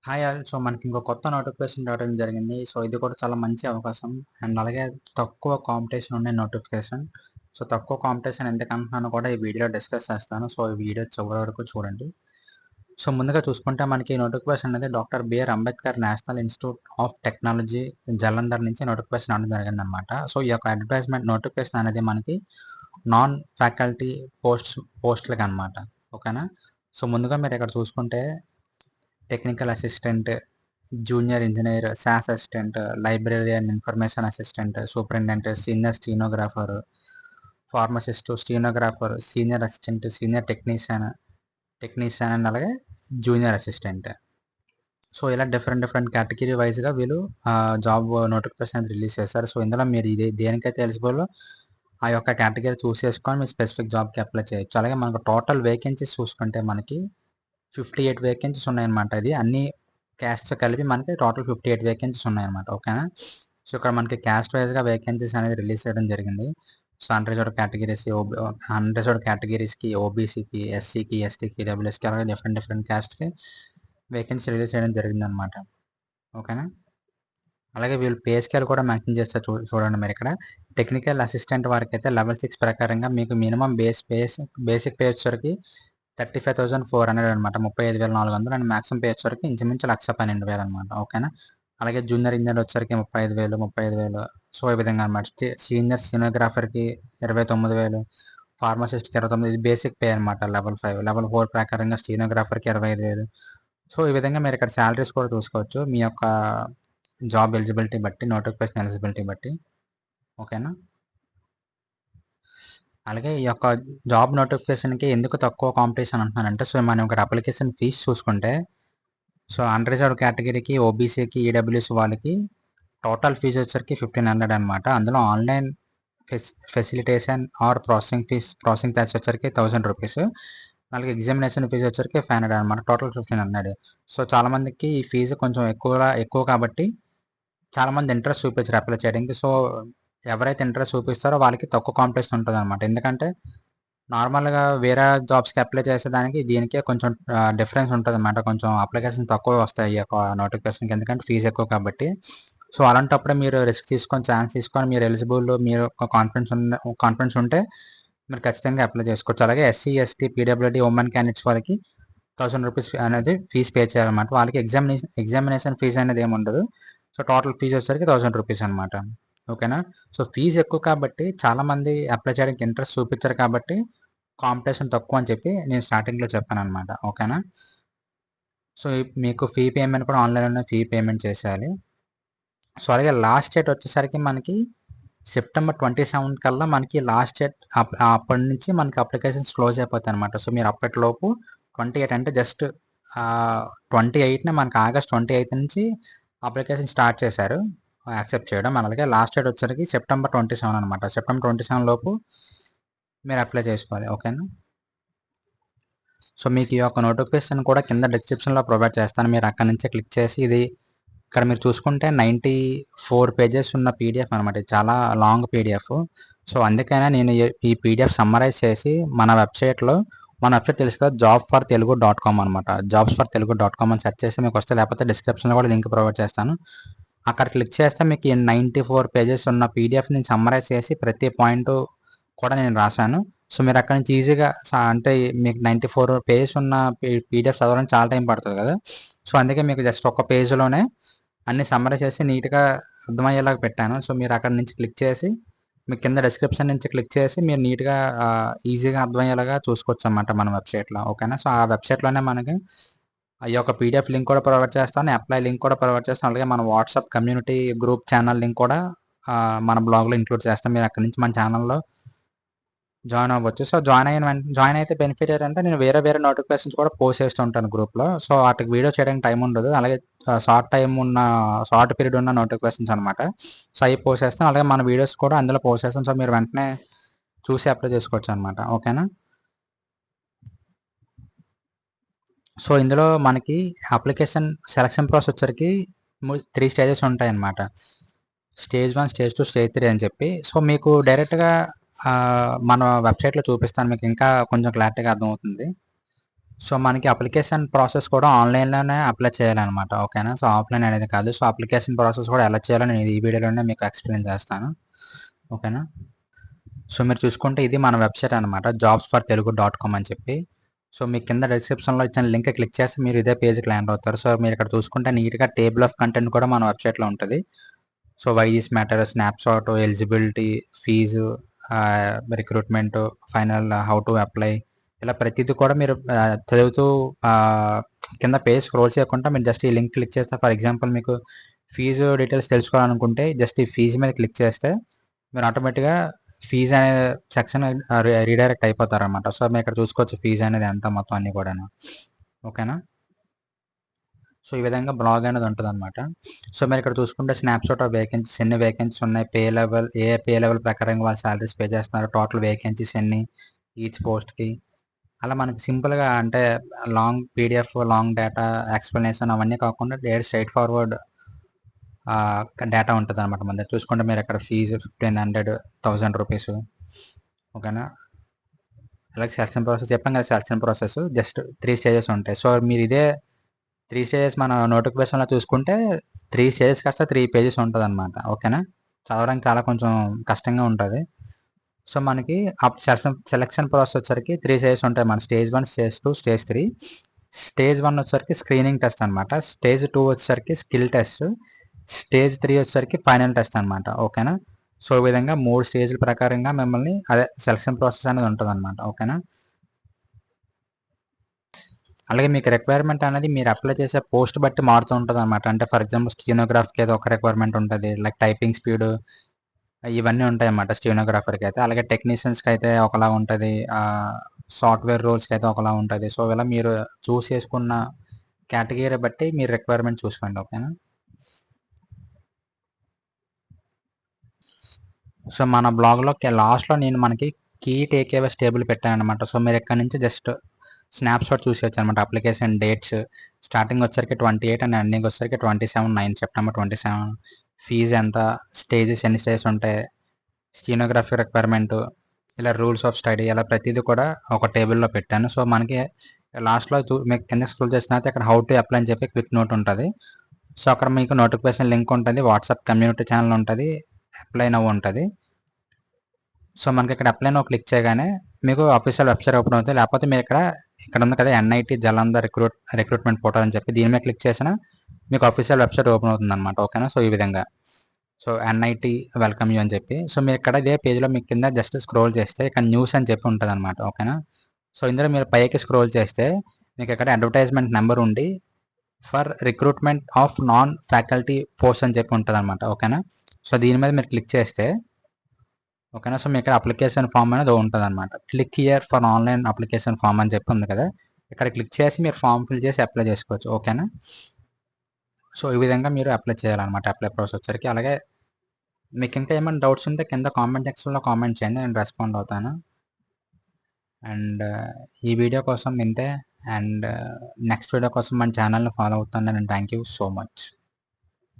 Hi all. So, మనకి ఇంకో కొత్త నోటిఫికేషన్ రావడం జరిగింది. సో, ఇది కూడా చాలా మంచి అవకాశం. అండ్ అలాగే తక్కువ కాంపిటీషన్ ఉండే నోటిఫికేషన్. సో, తక్కువ కాంపిటీషన్ ఎందుకంటున్నానో కూడా ఈ వీడియోలో డిస్కస్ చేస్తాను. సో, ఈ వీడియో చివరి వరకు చూడండి. సో, ముందుగా చూసుకుంటే మనకి నోటిఫికేషన్ అనేది Doctor BR Ambedkar National Institute of Technology Jalandhar నుంచి నోటిఫికేషన్ రావడం జరిగిందనమాట. సో, ఈ యొక్క అడ్వర్టైజ్‌మెంట్ నోటిఫికేషన్ అనేది మనకి నాన్ ఫ్యాకల్టీ పోస్ట్‌లకనమాట. ఓకేనా? సో, ముందుగా మీరు ఇక్కడ చూసుకుంటే technical assistant, junior engineer, sauce assistant, librarian, information assistant, superintendent, senior stenographer, pharmacist, stenographer, senior assistant, senior technician and అలాగే జూనియర్ అసిస్టెంట్. సో, ఇలా డిఫరెంట్ కేటగిరీ వైస్‌గా వీళ్ళు జాబ్ నోటిఫికేషన్ అనేది రిలీజ్ చేశారు. సో, ఇందులో మీరు దేనికైతే ఎలిజిబులో ఆ యొక్క కేటగిరీ చూస్ చేసుకొని మీరు స్పెసిఫిక్ జాబ్‌కి అప్లై చేయొచ్చు. అలాగే మనకు టోటల్ వేకెన్సీస్ చూసుకుంటే మనకి 58 వేకెన్సీస్ ఉన్నాయన్నమాట. ఇది అన్ని క్యాస్ట్స్ కలిపి మనకి టోటల్ 58 వేకెన్సీస్ ఉన్నాయన్నమాట. ఓకేనా? సో, ఇక్కడ మనకి క్యాస్ట్ వైస్‌గా వేకెన్సీస్ అనేది రిలీజ్ చేయడం జరిగింది. సో, అన్రిజర్వ్డ్ కేటగిరీస్‌కి, ఓబీసీకి, ఎస్సీకి, ఎస్టీకి, ఈడబ్ల్యూఎస్‌కి అలాగే డిఫరెంట్ క్యాస్ట్‌కి వేకెన్సీ రిలీజ్ చేయడం జరిగిందన్నమాట. ఓకేనా? అలాగే వీళ్ళు పే స్కేల్ కూడా మెన్షన్ చేస్తారు చూడండి మీరిక్కడ. టెక్నికల్ అసిస్టెంట్ వారికైతే లెవెల్ 6 ప్రకారంగా మీకు మినిమమ్ బేసిక్ పే వచ్చేసరికి 35,400 అనమాట. 35,400 అండ్ మాక్సిమం పే వచ్చేసరికి ఇంచుమించు 1,12,000 అనమాట. ఓకేనా? అలాగే జూనియర్ ఇంజినియర్ వచ్చేసరికి 35,000 సో, ఈ విధంగా అనమాట. సీనియర్ స్టెనోగ్రాఫర్‌కి 29,000, ఫార్మసిస్ట్‌కి 29 ఇది బేసిక్ పే అనమాట లెవెల్ 5. లెవెల్ 4 ప్రకారంగా స్టెనోగ్రాఫర్‌కి 25,000. సో, ఈ విధంగా మీరు ఇక్కడ సాలరీస్ కూడా చూసుకోవచ్చు. మీ యొక్క జాబ్ ఎలిజిబిలిటీ బట్టి, నోటిఫికేషన్ ఎలిజిబిలిటీ బట్టి. ఓకేనా? అలాగే ఈ యొక్క జాబ్ నోటిఫికేషన్‌కి ఎందుకు తక్కువ కాంపిటీషన్ అంటున్నానంటే, సో, మనం ఇక్కడ అప్లికేషన్ ఫీస్ చూసుకుంటే, సో, అన్‌రిజర్వ్డ్ కేటగిరీకి, ఓబీసీకి, ఈడబ్ల్యూఎస్ వాళ్ళకి టోటల్ ఫీజ్ వచ్చేసరికి 1,500 అనమాట. అందులో online facilitation or processing charge వచ్చేసరికి రూ. 1,000. అలాగే ఎగ్జామినేషన్ ఫీజ్ వచ్చేసరికి 500 అనమాట. టోటల్ 1,500. సో, చాలామందికి ఈ ఫీజు కొంచెం ఎక్కువ కాబట్టి చాలామంది ఇంట్రెస్ట్ చూపించరు అప్లై చేయడానికి. సో, ఎవరైతే ఇంట్రెస్ట్ చూపిస్తారో వాళ్ళకి తక్కువ కాంపిటీషన్ ఉంటదనమాట. ఎందుకంటే నార్మల్‌గా వేరే జాబ్స్‌కి అప్లై చేసేదానికి దీనికే కొంచెం డిఫరెన్స్ ఉంటదనమాట. కొంచెం అప్లికేషన్స్ తక్కువే వస్తాయి ఈ యొక్క నోటిఫికేషన్‌కి. ఎందుకంటే ఫీజ్ ఎక్కువ కాబట్టి. సో, అలాంటప్పుడే మీరు రిస్క్ తీసుకొని, ఛాన్స్ తీసుకొని మీరు ఎలిజిబుల్ మీరు కాన్ఫిడెన్స్ ఉంటే మీరు ఖచ్చితంగా అప్లై చేసుకోవచ్చు. అలాగే SC, ST, PWD, women candidates వాళ్ళకి రూ. 1,000 అనేది ఫీజ్ పే చేయాలన్నమాట. వాళ్ళకి ఎగ్జామినేషన్ ఫీజ్ అనేది ఏమి ఉండదు. సో, టోటల్ ఫీజ్ వచ్చేసరికి రూ. 1,000 అనమాట. ఓకేనా? సో, ఫీజ్ ఎక్కువ కాబట్టి చాలామంది అప్లై చేయడానికి ఇంట్రెస్ట్ చూపించరు కాబట్టి కాంపిటీషన్ తక్కువ అని చెప్పి నేను స్టార్టింగ్‌లో చెప్పాననమాట. ఓకేనా? సో, మీకు ఫీ పేమెంట్ కూడా ఆన్‌లైన్‌లోనే ఫీ పేమెంట్ చేసేయాలి. సో, అలాగే లాస్ట్ డేట్ వచ్చేసరికి మనకి సెప్టెంబర్ 27 కల్లా మనకి లాస్ట్ డేట్ అప్పటి నుంచి మనకి అప్లికేషన్స్ క్లోజ్ అయిపోతాయన్నమాట. సో, మీరు అప్పటిలోపు 28 అంటే జస్ట్ 28న మనకి ఆగస్ట్ 28 నుంచి అప్లికేషన్ స్టార్ట్ చేశారు. యాక్సెప్ట్ చేయడం. అలాగే లాస్ట్ డేట్ వచ్చేసరికి సెప్టెంబర్ 27 అనమాట. సెప్టెంబర్ 27 లోపు మీరు అప్లై చేసుకోవాలి. ఓకేనా? సో, మీకు ఈ యొక్క నోటిఫికేషన్ కూడా కింద డిస్క్రిప్షన్‌లో ప్రొవైడ్ చేస్తాను. మీరు అక్కడి నుంచే క్లిక్ చేసి ఇక్కడ మీరు చూసుకుంటే 94 పేజెస్ ఉన్న పీడిఎఫ్ అనమాట. ఇది చాలా లాంగ్ పీడిఎఫ్. సో, అందుకనే నేను ఈ పీడిఎఫ్ సమ్మరైజ్ చేసి మన వెబ్‌సైట్ తెలుసు కదా! jobfortelugu.com అనమాట. jobsfortelugu.com అని సెర్చ్ చేస్తే మీకొస్తే, లేకపోతే డిస్క్రిప్షన్‌లో కూడా లింక్ ప్రొవైడ్ చేస్తాను. అక్కడ క్లిక్ చేస్తే మీకు ఈ 94 పేజెస్ ఉన్న పీడిఎఫ్ నేను సమ్మరైజ్ చేసి ప్రతి పాయింటు కూడా నేను రాశాను. సో, మీరు అక్కడి నుంచి ఈజీగా అంటే మీకు 94 పేజెస్ ఉన్న పీడిఎఫ్ చదవడానికి చాలా టైం పడతది కదా! సో, అందుకే మీకు జస్ట్ ఒక పేజ్‌లోనే అన్నీ సమ్మరైజ్ చేసి నీట్‌గా అర్థమయ్యేలాగా పెట్టాను. సో, మీరు అక్కడి నుంచి క్లిక్ చేసి మీకు కింద డిస్క్రిప్షన్ నుంచి క్లిక్ చేసి మీరు నీట్‌గా ఈజీగా అర్థమయ్యేలాగా చూసుకోవచ్చనమాట మన వెబ్‌సైట్‌లో. ఓకేనా? సో, ఆ వెబ్‌సైట్‌లోనే మనకి ఈ యొక్క పీడిఎఫ్ లింక్ కూడా ప్రొవైడ్ చేస్తాను. అప్లై లింక్ కూడా ప్రొవైడ్ చేస్తాను. అలాగే మన WhatsApp community group channel link కూడా మన బ్లాగ్‌లో ఇంక్లూడ్ చేస్తాం. మీరు అక్కడి నుంచి మన ఛానల్‌లో జాయిన్ అవ్వచ్చు. సో, జాయిన్ అయితే బెనిఫిట్ ఏంటంటే నేను వేరే నోటిఫికేషన్స్ కూడా పోస్ట్ చేస్తూ ఉంటాను గ్రూప్‌లో. సో, వాటికి వీడియో చేయడానికి టైం ఉండదు. అలాగే షార్ట్ పీరియడ్ ఉన్న నోటిఫికేషన్స్ అనమాట. సో, అయి పోస్ట్ చేస్తాను. అలాగే మన వీడియోస్ కూడా అందులో పోస్ట్ చేస్తాం. సో, మీరు వెంటనే చూసి అప్లై చేసుకోవచ్చనమాట. ఓకేనా? సో, ఇందులో మనకి అప్లికేషన్ సెలక్షన్ ప్రాసెస్ వచ్చరికి 3 స్టేజెస్ ఉంటాయన్నమాట. స్టేజ్ 1, స్టేజ్ 2, స్టేజ్ 3 అని చెప్పి. సో, మీకు డైరెక్ట్‌గా మన వెబ్‌సైట్‌లో చూపిస్తాను. మీకు ఇంకా కొంచెం క్లారిటీగా అర్థమవుతుంది. సో మనకి అప్లికేషన్ ప్రాసెస్ కూడా ఆన్లైన్లోనే అప్లై చేయాలన్నమాట, ఓకేనా. సో ఆఫ్లైన్ అనేది కాదు. సో అప్లికేషన్ ప్రాసెస్ కూడా ఎలా చేయాలో నేను ఈ వీడియోలోనే మీకు ఎక్స్ప్లెయిన్ చేస్తాను, ఓకేనా. సో మీరు చూసుకుంటే ఇది మన వెబ్సైట్ అనమాట, jobsfortelugu.com అని చెప్పి. సో మీ కింద డిస్క్రిప్షన్లో ఇచ్చిన లింక్ క్లిక్ చేస్తే మీరు ఇదే పేజ్కి ల్యాండ్ అవుతారు. సో మీరు ఇక్కడ చూసుకుంటే నీట్గా టేబుల్ ఆఫ్ కంటెంట్ కూడా మన వెబ్సైట్లో ఉంటుంది. So why this matter, snapshot, eligibility, fees, recruitment, final, how to apply, ఇలా ప్రతిదీ కూడా మీరు చదువుతూ కింద పేజ్ స్క్రోల్ చేయకుండా మీరు జస్ట్ ఈ లింక్ క్లిక్ చేస్తే, ఫర్ ఎగ్జాంపుల్ మీకు ఫీజు డీటెయిల్స్ తెలుసుకోవాలనుకుంటే జస్ట్ ఈ ఫీజు మీద క్లిక్ చేస్తే మీరు ఆటోమేటిక్గా ఫీజు అనే సెక్షన్ రీడైరెక్ట్ అయిపోతారనమాట. సో మీరు ఇక్కడ చూసుకోవచ్చు ఫీజు అనేది ఎంత మొత్తం అన్నీ కూడాను, ఓకేనా. సో ఈ విధంగా బ్లాగ్ అనేది ఉంటుందన్నమాట. సో మీరు ఇక్కడ చూసుకుంటే స్నాప్షాట్ ఆఫ్ వేకెన్సీస్, ఎన్ని వేకెన్సీస్ ఉన్నాయి, పే లెవెల్, ఏ పే లెవెల్ ప్రకారంగా వాళ్ళు సాలరీస్ పే చేస్తున్నారు, టోటల్ వేకెన్సీస్ ఎన్ని ఈచ్ పోస్ట్కి, అలా మనకి సింపుల్గా అంటే long PDF, long data explanation అవన్నీ కాకుండా డైరెక్ట్ స్ట్రైట్ ఫార్వర్డ్ డేటా ఉంటుంది అనమాట. మన దగ్గర చూసుకుంటే మీరు ఇక్కడ ఫీజు 1500, 1000 రూపీస్, ఓకేనా. అలాగే సెలక్షన్ ప్రాసెస్ చెప్పాం కదా, సెలక్షన్ ప్రాసెస్ జస్ట్ 3 స్టేజెస్ ఉంటాయి. సో మీరు ఇదే 3 స్టేజెస్ మన నోటిఫికేషన్లో చూసుకుంటే 3 స్టేజెస్ కాస్త 3 పేజెస్ ఉంటుంది అనమాట, ఓకేనా. చదవడానికి చాలా కొంచెం కష్టంగా ఉంటుంది. సో మనకి సెలక్షన్ ప్రాసెస్ వచ్చరికి 3 స్టేజెస్ ఉంటాయి మన, స్టేజ్ 1, స్టేజ్ 2, స్టేజ్ 3. స్టేజ్ 1 వచ్చరికి స్క్రీనింగ్ టెస్ట్ అనమాట, స్టేజ్ 2 వచ్చేసరికి స్కిల్ టెస్ట్, స్టేజ్ 3 వచ్చేసరికి ఫైనల్ టెస్ట్ అనమాట, ఓకేనా. సో ఈ విధంగా 3 స్టేజ్ల ప్రకారంగా మిమ్మల్ని అదే సెలక్షన్ ప్రాసెస్ అనేది ఉంటుంది అనమాట, ఓకేనా. అలాగే మీకు రిక్వైర్మెంట్ అనేది మీరు అప్లై చేసే పోస్ట్ బట్టి మారుతూ ఉంటుంది అనమాట. అంటే ఫర్ ఎగ్జాంపుల్ స్టెనోగ్రాఫ్కి ఏదో ఒక రిక్వైర్మెంట్ ఉంటుంది, లైక్ టైపింగ్ స్పీడ్, ఇవన్నీ ఉంటాయన్నమాట స్టెనోగ్రాఫర్కి అయితే. అలాగే టెక్నీషియన్స్కి అయితే ఒకలా ఉంటుంది, సాఫ్ట్వేర్ రోల్స్కి అయితే ఒకలా ఉంటుంది. సో ఇలా మీరు చూస్ చేసుకున్న కేటగిరీ బట్టి మీరు రిక్వైర్మెంట్ చూసుకోండి, ఓకేనా. సో మన బ్లాగ్లో లాస్ట్లో నేను మనకి కీ టేక్ అవేస్ టేబుల్ పెట్టాను అనమాట. సో మీరు ఇక్కడ నుంచి జస్ట్ స్నాప్షాట్ చూసేయచ్చు అనమాట. అప్లికేషన్ డేట్స్ స్టార్టింగ్ వచ్చరికి 28 అండ్ ఎండింగ్ వచ్చరికి 27/9 సెప్టెంబర్ 27. ఫీజు ఎంత, స్టేజెస్ ఎన్ని స్టేజెస్ ఉంటాయి, స్టెనోగ్రఫీ రిక్వైర్మెంట్, ఇలా రూల్స్ ఆఫ్ స్టడీ, ఇలా ప్రతిదీ కూడా ఒక టేబుల్లో పెట్టాను. సో మనకి లాస్ట్లో మీకు కింద స్క్రోల్ చేసిన తర్వాత ఇక్కడ హౌ టు అప్లై అని చెప్పి క్విక్ నోట్ ఉంటుంది. సో అక్కడ మీకు నోటిఫికేషన్ లింక్ ఉంటుంది, వాట్సాప్ కమ్యూనిటీ ఛానల్ ఉంటుంది, అప్లై నవ్ ఉంటుంది. సో మనకి ఇక్కడ అప్లై నవ్ క్లిక్ చేయగానే మీకు అఫీషియల్ వెబ్సైట్ ఓపెన్ అవుతుంది. లేకపోతే మీరు ఇక్కడ ఉంది కదా ఎన్ఐటి జలంధర్ రిక్రూట్మెంట్ పోర్టల్ అని చెప్పి, దీని మీద క్లిక్ చేసినా మీకు అఫీషియల్ వెబ్సైట్ ఓపెన్ అవుతుంది అనమాట, ఓకేనా. సో ఈ విధంగా సో ఎన్ఐటి వెల్కమ్ యూ అని చెప్పి, సో మీరు ఇక్కడ ఇదే పేజ్లో మీకు కింద జస్ట్ స్క్రోల్ చేస్తే ఇక్కడ న్యూస్ అని చెప్పి ఉంటుంది అనమాట, ఓకేనా. సో ఇందులో మీరు పైకి స్క్రోల్ చేస్తే మీకు ఇక్కడ అడ్వర్టైజ్మెంట్ నెంబర్ ఉండి for recruitment of non faculty post అని చెప్పి ఉంటుంది అనమాట, ఓకేనా. సో దీని మీద మీరు క్లిక్ చేస్తే, ఓకేనా. సో మీకు ఇక్కడ అప్లికేషన్ ఫామ్ అనేది ఉంటుంది అనమాట. Click here for online application form అని చెప్పి ఉంది కదా, ఇక్కడ క్లిక్ చేసి మీరు ఫామ్ ఫిల్ చేసి అప్లై చేసుకోవచ్చు, ఓకేనా. సో ఈ విధంగా మీరు అప్లై చేయాలన్నమాట, అప్లై ప్రాసెస్ వచ్చరికి. అలాగే మీకు ఇంకా ఏమైనా డౌట్స్ ఉంటే కింద కామెంట్ సెక్షన్లో కామెంట్ చేయండి, నేను రెస్పాండ్ అవుతాను. అండ్ ఈ వీడియో కోసం ఇంతే. అండ్ నెక్స్ట్ వీడియో కోసం మన ఛానల్ని ఫాలో అవుతాను. నేను థ్యాంక్ యూ సో మచ్.